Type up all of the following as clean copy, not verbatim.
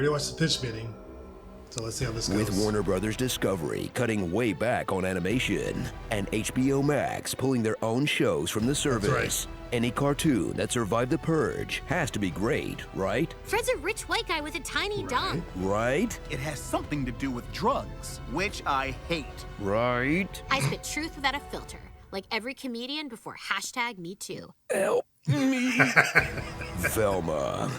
already watched the pitch meeting, so let's see how this goes. With Warner Brothers Discovery cutting way back on animation and HBO Max pulling their own shows from the service, any cartoon that survived the purge has to be great, right? Fred's a rich white guy with a tiny dong. Right? It has something to do with drugs, which I hate. Right? I spit truth without a filter, like every comedian before #MeToo. Help me. Velma.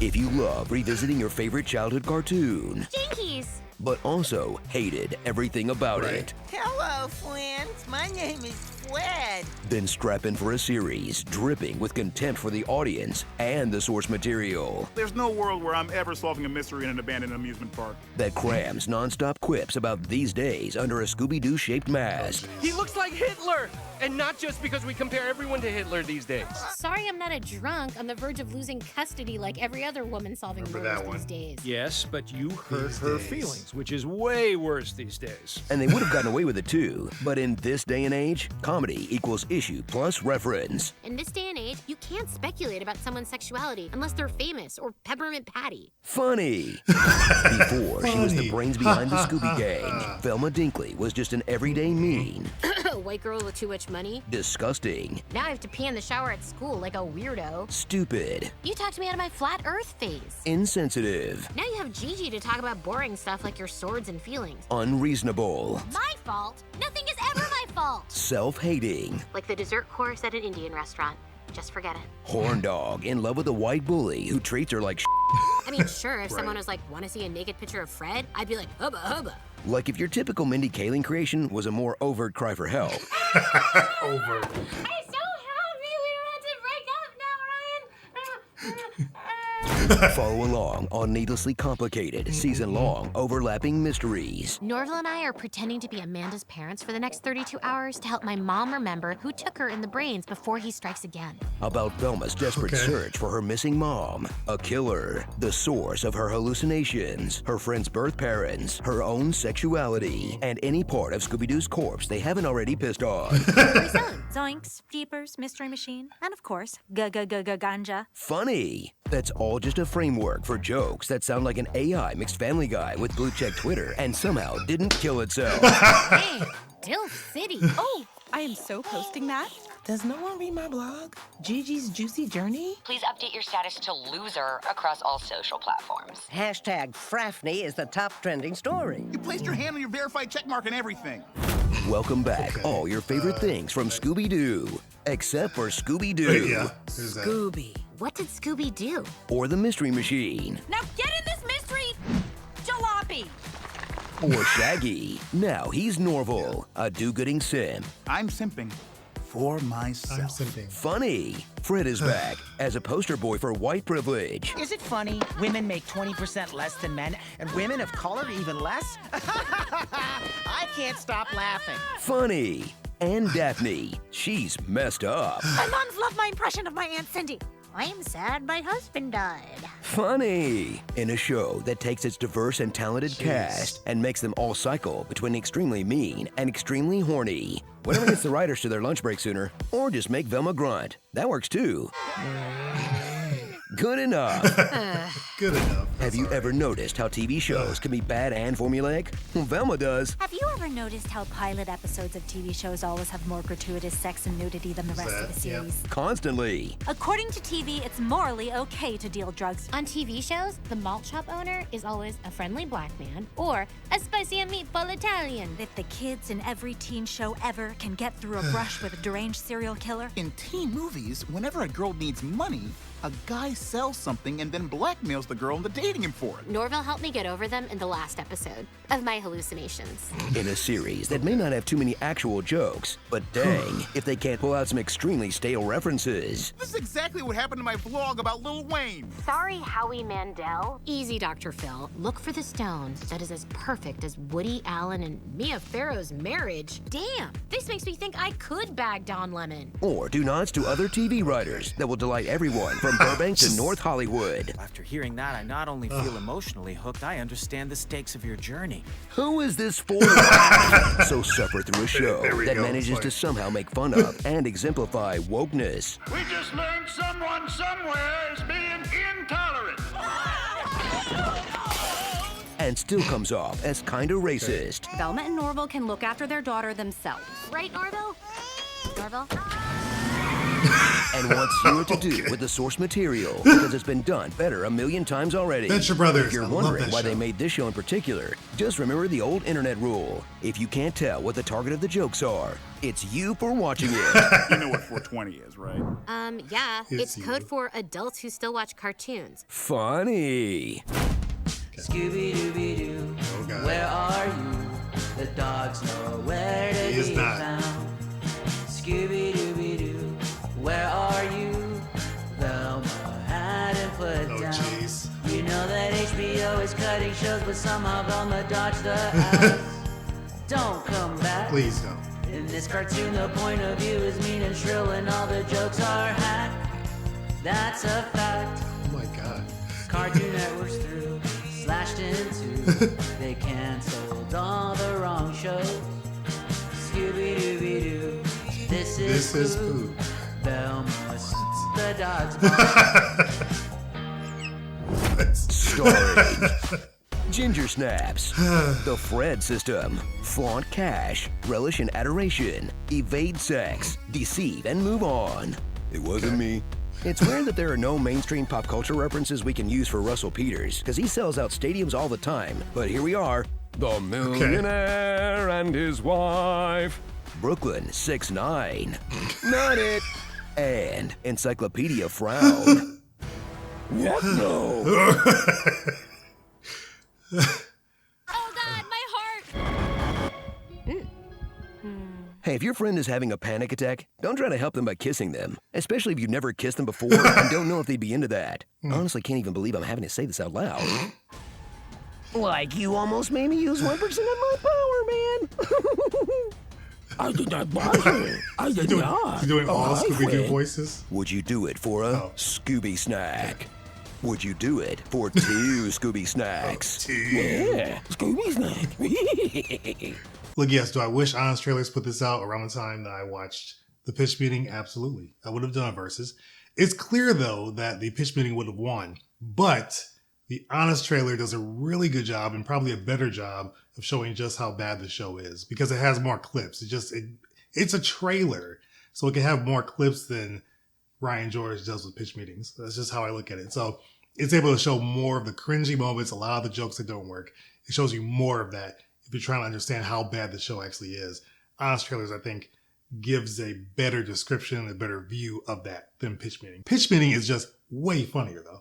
If you love revisiting your favorite childhood cartoon, Jinkies! but also hated everything about it, Hello, friends. My name is Fred. then strap in for a series dripping with contempt for the audience and the source material There's no world where I'm ever solving a mystery in an abandoned amusement park. that crams non-stop quips about these days under a Scooby-Doo shaped mask. He looks like Hitler! And not just because we compare everyone to Hitler these days. Sorry I'm not a drunk on the verge of losing custody like every other woman solving murders these days. Yes, but you hurt her feelings, which is way worse these days. And they would have gotten away with it too, but in this day and age, comedy equals issue plus reference. In this day and age, you can't speculate about someone's sexuality unless they're famous or Peppermint Patty. Funny. Before she was the brains behind the Scooby Gang, Velma Dinkley was just an everyday mean, White girl with too much money. disgusting, Now I have to pee in the shower at school like a weirdo. stupid, You talked me out of my flat earth phase. insensitive, Now you have Gigi to talk about boring stuff like your swords and feelings. unreasonable, My fault? Nothing is ever my fault. self-hating, Like the dessert course at an Indian restaurant. Just forget it. horn dog in love with a white bully who treats her like I mean, sure, if someone was like, want to see a naked picture of Fred? I'd be like, hubba hubba. Like if your typical Mindy Kaling creation was a more overt cry for help. Over. I'm so happy we don't have to break up now, Ryan. Follow along on Needlessly Complicated, season-long, overlapping mysteries. Norval and I are pretending to be Amanda's parents for the next 32 hours to help my mom remember who took her in the brains before he strikes again. About Velma's desperate search for her missing mom, a killer, the source of her hallucinations, her friend's birth parents, her own sexuality, and any part of Scooby-Doo's corpse they haven't already pissed on. Zoinks, Jeepers, Mystery Machine, and of course, ganja. Funny. That's all just a framework for jokes that sound like an AI mixed Family Guy with blue check Twitter and somehow didn't kill itself. Hey, Dill City. Oh, I am so posting that. Does no one read my blog? Gigi's Juicy Journey? Please update your status to loser across all social platforms. Hashtag Frafney is the top trending story. You placed your hand on your verified checkmark and everything. Welcome back, all your favorite things from Scooby-Doo, except for Scooby-Doo. Yeah. Who's that? Scooby. What did Scooby do? Or the Mystery Machine. Now get in this mystery jalopy. Or Shaggy. Now he's Norval, a do-gooding simp. I'm simping for myself. I'm simping. Funny. Fred is back as a poster boy for white privilege. Is it funny? Women make 20% less than men, and women of color even less? I can't stop laughing. Funny. And Daphne. She's messed up. My moms love my impression of my Aunt Cindy. I'm sad my husband died. Funny. In a show that takes its diverse and talented cast and makes them all cycle between extremely mean and extremely horny. Whatever gets the writers to their lunch break sooner, or just make Velma grunt. That works too. Good enough. Good enough. Have you ever noticed how TV shows can be bad and formulaic? Well, Velma does. Have you ever noticed how pilot episodes of TV shows always have more gratuitous sex and nudity than the rest of the series? Constantly. According to TV, it's morally okay to deal drugs. On TV shows, the malt shop owner is always a friendly black man or a spicy and meatball Italian. If the kids in every teen show ever can get through a brush with a deranged serial killer. In teen movies, whenever a girl needs money, a guy sells something and then blackmails the girl into dating him for it. Norval helped me get over them in the last episode of my hallucinations. In a series that may not have too many actual jokes, but dang, if they can't pull out some extremely stale references. This is exactly what happened to my vlog about Lil Wayne. Sorry, Howie Mandel. Easy, Dr. Phil. Look for the stone that is as perfect as Woody Allen and Mia Farrow's marriage. Damn, this makes me think I could bag Don Lemon. Or do nods to other TV writers that will delight everyone from Burbank to North Hollywood. After hearing that, I not only feel emotionally hooked, I understand the stakes of your journey. Who is this for? So suffer through a show that manages to somehow make fun of and exemplify wokeness. We just learned someone somewhere is being intolerant. and still comes off as kinda racist. Velma and Norval can look after their daughter themselves. Right, Norville? Norville? And wants zero to do with the source material because it's been done better a million times already. Venture Brothers. If you're I love wondering that why show. they made this show in particular, just remember the old internet rule. If you can't tell what the target of the jokes are, it's you for watching it. You know what 420 is, right? Yeah. It's It's code you. for adults who still watch cartoons. Funny. Scooby-Dooby-Doo, Oh, God. where are you? The dogs know where to He is be not. found. Scooby-Dooby-Doo, where are you? Velma had him put Oh, down. jeez. You know that HBO is cutting shows, but somehow Velma dodged the ads. Don't come back. Please don't. In this cartoon, the point of view is mean and shrill, and all the jokes are hack. That's a fact. Oh my God. Cartoon Network's through, slashed in two. They canceled all the wrong shows. Scooby-Dooby-Doo, this is poop. Velma, the dog's bark. Starring Ginger Snaps, The Fred System, Flaunt Cash, Relish and Adoration, Evade Sex, Deceive and Move On. It wasn't me. It's rare that there are no mainstream pop culture references we can use for Russell Peters, because he sells out stadiums all the time. But here we are, The Millionaire and His Wife. Brooklyn 6'9". Not it. And Encyclopedia Frown. What no? Oh God, my heart! Hey, if your friend is having a panic attack, don't try to help them by kissing them, especially if you've never kissed them before and don't know if they'd be into that. I honestly can't even believe I'm having to say this out loud. Like you almost made me use 1% of my power, man. I did not bother you. I did not. He's doing all Hi, Scooby-Doo friend. voices. Would you do it for a Scooby snack? Would you do it for 2 Scooby snacks? Two. Yeah, Scooby snack. Look, yes, do I wish Honest Trailers put this out around the time that I watched the pitch meeting? Absolutely. I would have done a versus. It's clear, though, that the pitch meeting would have won, but the Honest Trailer does a really good job and probably a better job of showing just how bad the show is because it has more clips. It's a trailer, so it can have more clips than Ryan George does with pitch meetings. That's just how I look at it. So it's able to show more of the cringy moments, a lot of the jokes that don't work. It shows you more of that if you're trying to understand how bad the show actually is. Honest Trailers, I think, gives a better description, a better view of that than pitch meeting. Pitch meeting is just way funnier, though.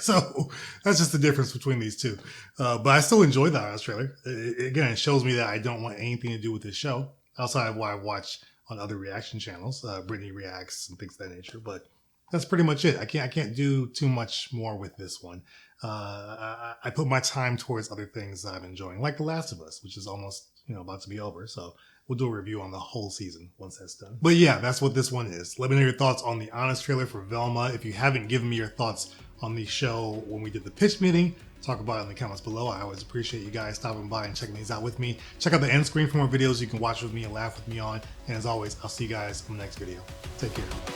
So that's just the difference between these two. But I still enjoy the Honest Trailer. Again, it shows me that I don't want anything to do with this show outside of what I've watched on other reaction channels, Brittany Reacts and things of that nature. But that's pretty much it. I can't do too much more with this one. I put my time towards other things that I'm enjoying, like The Last of Us, which is almost about to be over. So we'll do a review on the whole season once that's done. But yeah, that's what this one is. Let me know your thoughts on the Honest Trailer for Velma. If you haven't given me your thoughts on the show when we did the pitch meeting, talk about it in the comments below. I always appreciate you guys stopping by and checking these out with me. Check out the end screen for more videos you can watch with me and laugh with me on. And as always, I'll see you guys in the next video. Take care.